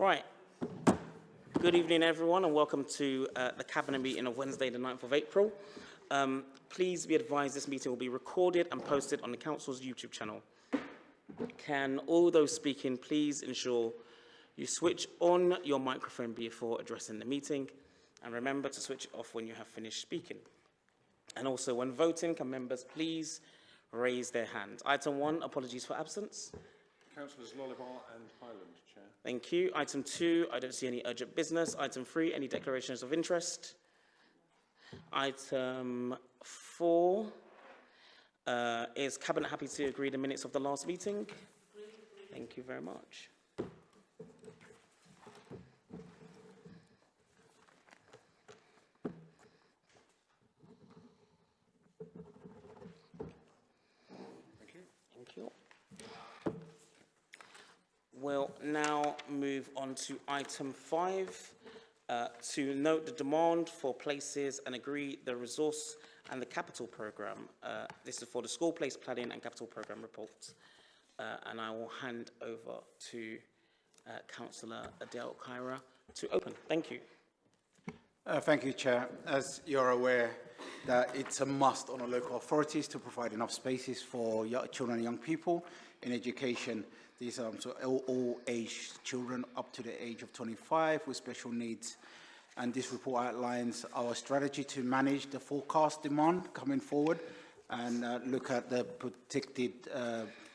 Right. Good evening, everyone, and welcome to the Cabinet meeting of Wednesday, the 9th of April. Please be advised this meeting will be recorded and posted on the Council's YouTube channel. Can all those speaking please ensure you switch on your microphone before addressing the meeting, and remember to switch it off when you have finished speaking. And also, when voting, can members please raise their hand? Item 1, apologies for absence. Councillors Lollibar and Highland, Chair. Thank you. Item 2, I don't see any urgent business. Item 3, any declarations of interest? Item 4, is Cabinet happy to agree the minutes of the last meeting? Thank you very much. Thank you. We'll now move on to item 5, to note the demand for places and agree the resource and the capital programme. This is for the school place planning and capital programme report. And I will hand over to Councillor Adele Kyra to open. Thank you. Thank you, Chair. As you're aware, that it's a must on the local authorities to provide enough spaces for children and young people in education. These are all age children up to the age of 25 with special needs. And this report outlines our strategy to manage the forecast demand coming forward and look at the protected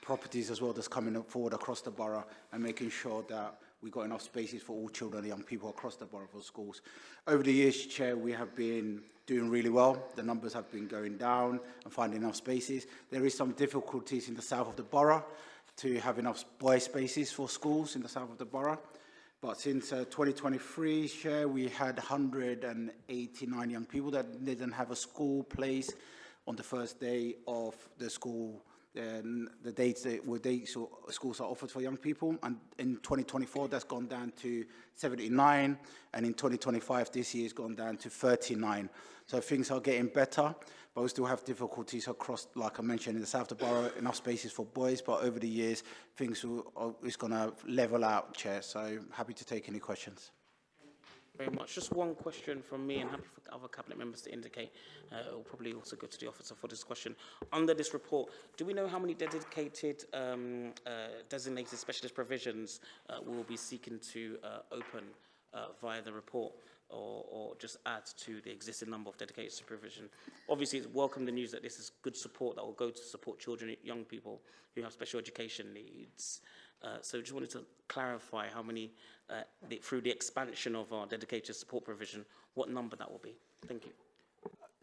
properties as well that's coming forward across the borough and making sure that we've got enough spaces for all children and young people across the borough for schools. Over the years, Chair, we have been doing really well. The numbers have been going down and finding enough spaces. There is some difficulties in the south of the borough to have enough boy spaces for schools in the south of the borough. But since 2023, Chair, we had 189 young people that didn't have a school place on the first day of the school. The dates that were dates or schools are offered for young people, and in 2024 that's gone down to 79, and in 2025 this year has gone down to 39. So things are getting better, but we still have difficulties across, like I mentioned, in the south of the borough, enough spaces for boys, but over the years things is going to level out, Chair. So happy to take any questions. Very much. Just one question from me, and happy for other cabinet members to indicate. It will probably also go to the officer for this question. Under this report, do we know how many dedicated, designated specialist provisions we will be seeking to open via the report, or just add to the existing number of dedicated supervision? Obviously, it's welcome the news that this is good support that will go to support children, young people who have special education needs. So just wanted to clarify how many, through the expansion of our dedicated support provision, what number that will be. Thank you.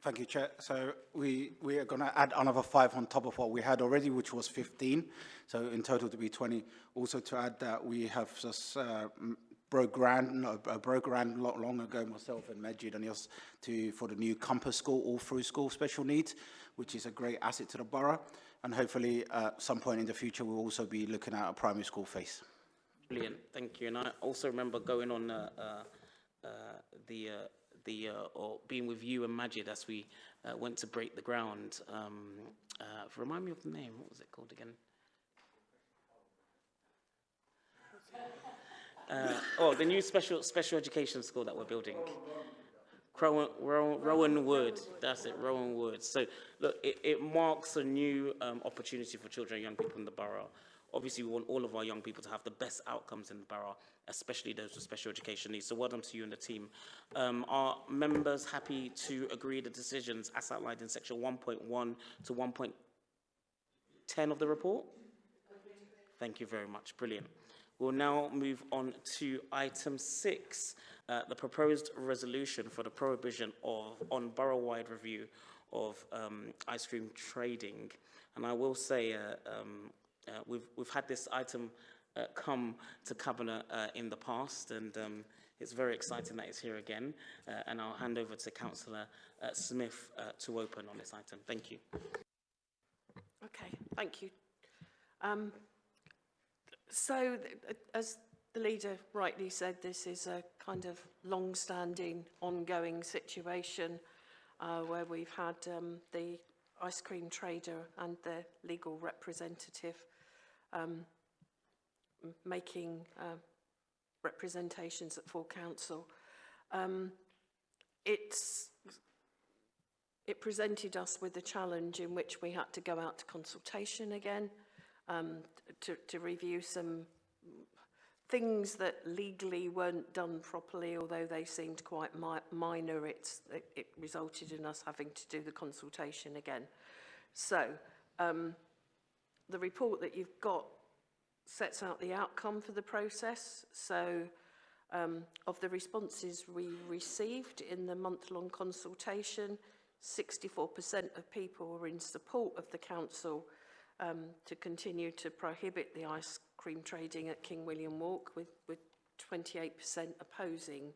Thank you, Chair. So we are going to add another 5 on top of what we had already, which was 15. So in total to be 20. Also to add that we have just broke ground not long ago, myself and Majid and us, for the new campus school, all through school special needs, which is a great asset to the borough. And hopefully at some point in the future, we'll also be looking at a primary school face. Brilliant, thank you. And I also remember going on or being with you and Majid as we went to break the ground. Remind me of the name, what was it called again? The new special education school that we're building. Rowan Wood, that's it, Rowan Wood. So look, it marks a new opportunity for children and young people in the borough. Obviously, we want all of our young people to have the best outcomes in the borough, especially those with special education needs. So well done to you and the team. Are members happy to agree the decisions as outlined in section 1.1 to 1.10 of the report? Thank you very much, brilliant. We'll now move on to item 6, the proposed resolution for the prohibition on borough-wide review of ice cream trading. And I will say we've had this item come to Cabinet in the past, and it's very exciting that it's here again. And I'll hand over to Councillor Smith to open on this item. Thank you. Okay, thank you. So, as the leader rightly said, this is a kind of long-standing, ongoing situation where we've had the ice cream trader and the legal representative making representations at full council. It presented us with a challenge in which we had to go out to consultation again to review some things that legally weren't done properly, although they seemed quite minor. It resulted in us having to do the consultation again. So the report that you've got sets out the outcome for the process. So of the responses we received in the month-long consultation, 64% of people were in support of the council to continue to prohibit the ice cream trading at King William Walk, with 28% opposing.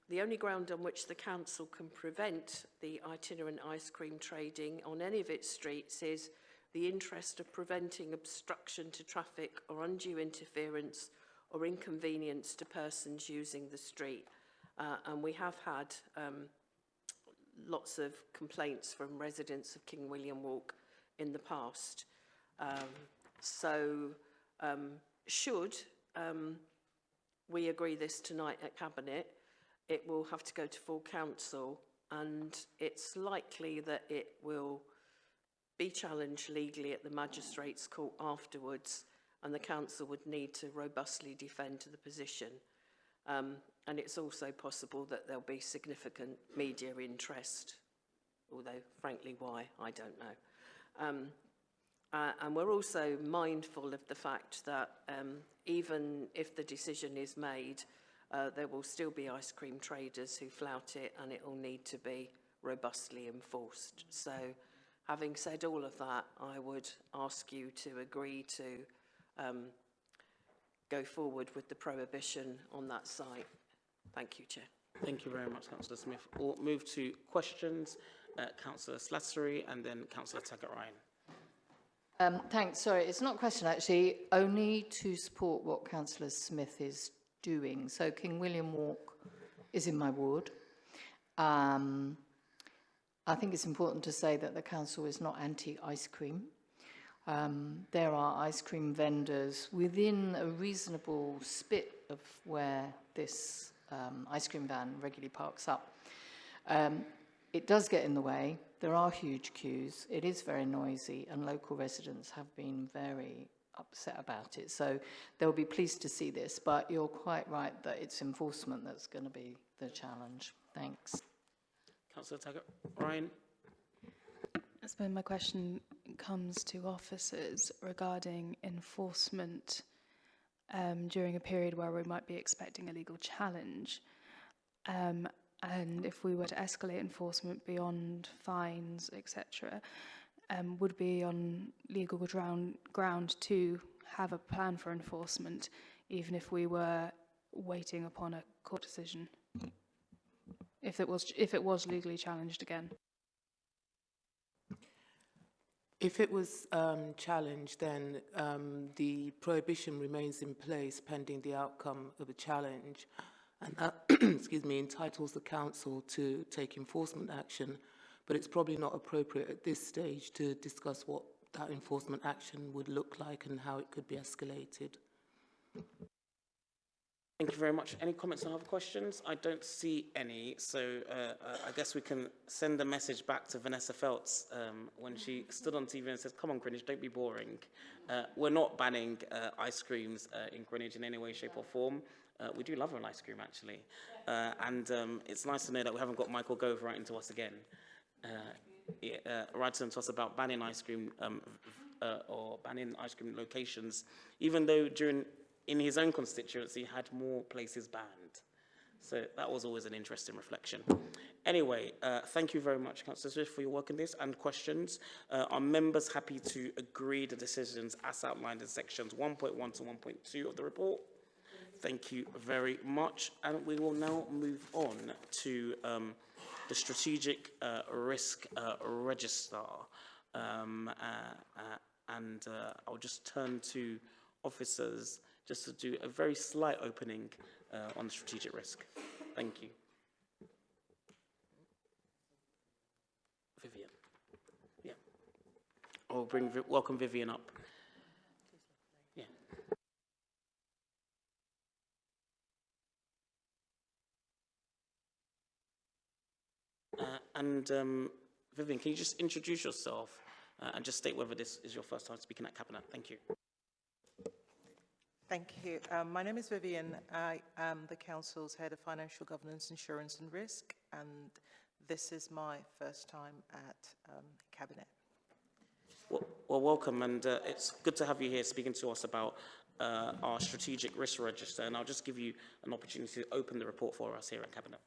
The only ground on which the council can prevent the itinerant ice cream trading on any of its streets is the interest of preventing obstruction to traffic or undue interference or inconvenience to persons using the street. And we have had lots of complaints from residents of King William Walk in the past. Should we agree this tonight at Cabinet, it will have to go to full council, and it's likely that it will be challenged legally at the Magistrates' Court afterwards, and the council would need to robustly defend the position. And it's also possible that there'll be significant media interest, although frankly why, I don't know. And we're also mindful of the fact that even if the decision is made, there will still be ice cream traders who flout it, and it will need to be robustly enforced. So having said all of that, I would ask you to agree to go forward with the prohibition on that site. Thank you, Chair. Thank you very much, Councillor Smith. We'll move to questions. Councillor Slattery and then Councillor Taggart-Ryan. Thanks. Sorry, it's not a question actually, only to support what Councillor Smith is doing. So King William Walk is in my ward. I think it's important to say that the council is not anti-ice cream. There are ice cream vendors within a reasonable spit of where this ice cream van regularly parks up. It does get in the way. There are huge queues. It is very noisy, and local residents have been very upset about it. So they'll be pleased to see this, but you're quite right that it's enforcement that's going to be the challenge. Thanks. Councillor Taggart-Ryan. I suppose my question comes to officers regarding enforcement during a period where we might be expecting a legal challenge. And if we were to escalate enforcement beyond fines, etc., would be on legal ground to have a plan for enforcement, even if we were waiting upon a court decision, if it was legally challenged again. If it was challenged, then the prohibition remains in place pending the outcome of a challenge, and that, excuse me, entitles the council to take enforcement action, but it's probably not appropriate at this stage to discuss what that enforcement action would look like and how it could be escalated. Thank you very much. Any comments or other questions? I don't see any, so I guess we can send a message back to Vanessa Feltz when she stood on TV and said, come on, Greenwich, don't be boring. We're not banning ice creams in Greenwich in any way, shape or form. We do love an ice cream, actually. And it's nice to know that we haven't got Michael Gove writing to us again. Writing to us about banning ice cream or banning ice cream locations, even though in his own constituency had more places banned. So that was always an interesting reflection. Anyway, thank you very much, Councillor Smith, for your work on this and questions. Are members happy to agree the decisions as outlined in sections 1.1 to 1.2 of the report? Thank you very much. And we will now move on to the strategic risk register. I'll just turn to officers just to do a very slight opening on strategic risk. Thank you. Vivian. Yeah. I'll welcome Vivian up. Yeah. And Vivian, can you just introduce yourself and just state whether this is your first time speaking at Cabinet? Thank you. Thank you. My name is Vivian. I am the Council's Head of Financial Governance, Insurance and Risk, and this is my first time at Cabinet. Well, welcome, and it's good to have you here speaking to us about our strategic risk register, and I'll just give you an opportunity to open the report for us here at Cabinet.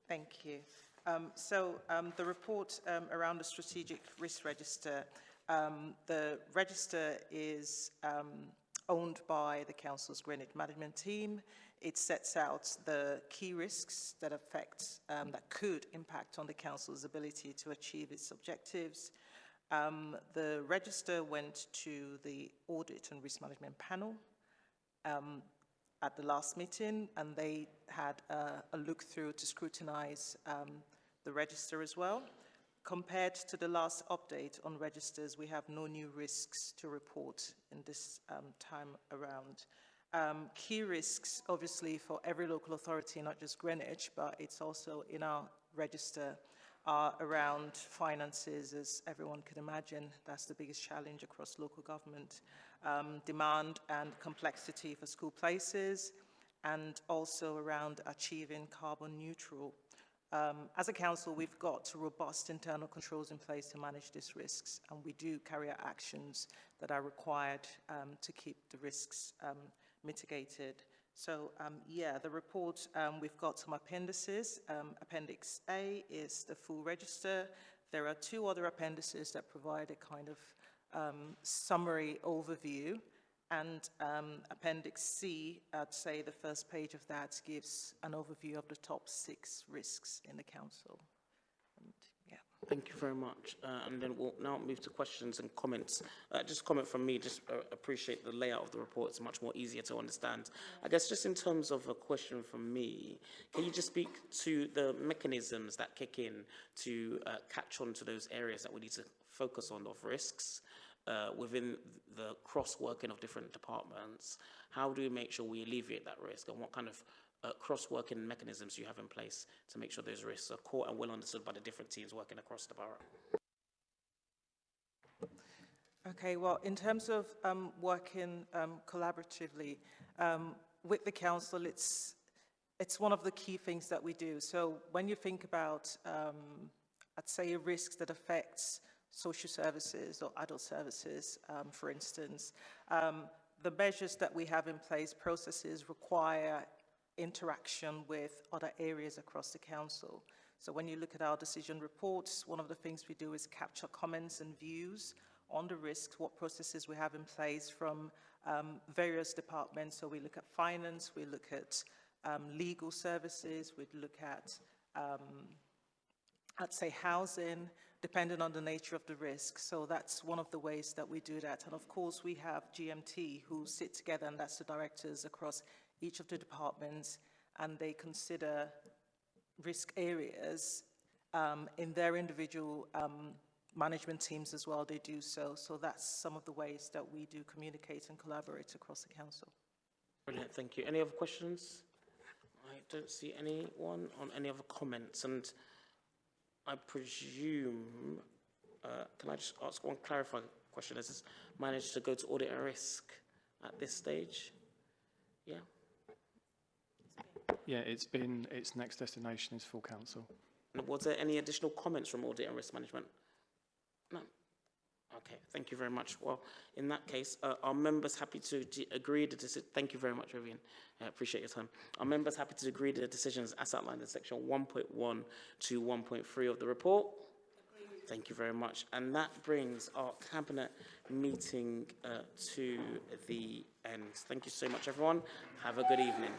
Thank you. The report around the strategic risk register, the register is owned by the Council's Greenwich management team. It sets out the key risks that that could impact on the Council's ability to achieve its objectives. The register went to the Audit and Risk Management panel at the last meeting, and they had a look through to scrutinize the register as well. Compared to the last update on registers, we have no new risks to report in this time around. Key risks, obviously, for every local authority, not just Greenwich, but it's also in our register, are around finances, as everyone can imagine. That's the biggest challenge across local government. Demand and complexity for school places, and also around achieving carbon neutral. As a council, we've got robust internal controls in place to manage these risks, and we do carry out actions that are required to keep the risks mitigated. So, the report, we've got some appendices. Appendix A is the full register. There are 2 other appendices that provide a kind of summary overview. And Appendix C, I'd say the first page of that gives an overview of the top 6 risks in the council. And, yeah. Thank you very much. And then we'll now move to questions and comments. Just a comment from me, just appreciate the layout of the report. It's much more easier to understand. I guess just in terms of a question from me, can you just speak to the mechanisms that kick in to catch on to those areas that we need to focus on of risks? Within the cross-working of different departments, how do we make sure we alleviate that risk, and what kind of cross-working mechanisms you have in place to make sure those risks are caught and well understood by the different teams working across the borough? Okay, well, in terms of working collaboratively with the council, it's one of the key things that we do. So when you think about, I'd say, a risk that affects social services or adult services, for instance, the measures that we have in place, processes, require interaction with other areas across the council. So when you look at our decision reports, one of the things we do is capture comments and views on the risks, what processes we have in place from various departments. So we look at finance, we look at legal services, we look at, I'd say, housing, depending on the nature of the risk. So that's one of the ways that we do that. And of course, we have GMT who sit together, and that's the directors across each of the departments, and they consider risk areas in their individual management teams as well. They do so. So that's some of the ways that we do communicate and collaborate across the council. Brilliant, thank you. Any other questions? I don't see anyone on any other comments, and I presume, can I just ask one clarifying question? Has this managed to go to audit and risk at this stage? Yeah? Yeah, its next destination is full council. And was there any additional comments from audit and risk management? No? Okay, thank you very much. Well, in that case, are members happy to agree to this? Thank you very much, Vivian. I appreciate your time. Are members happy to agree to the decisions as outlined in section 1.1 to 1.3 of the report? Agreed. Thank you very much. And that brings our cabinet meeting to the end. Thank you so much, everyone. Have a good evening.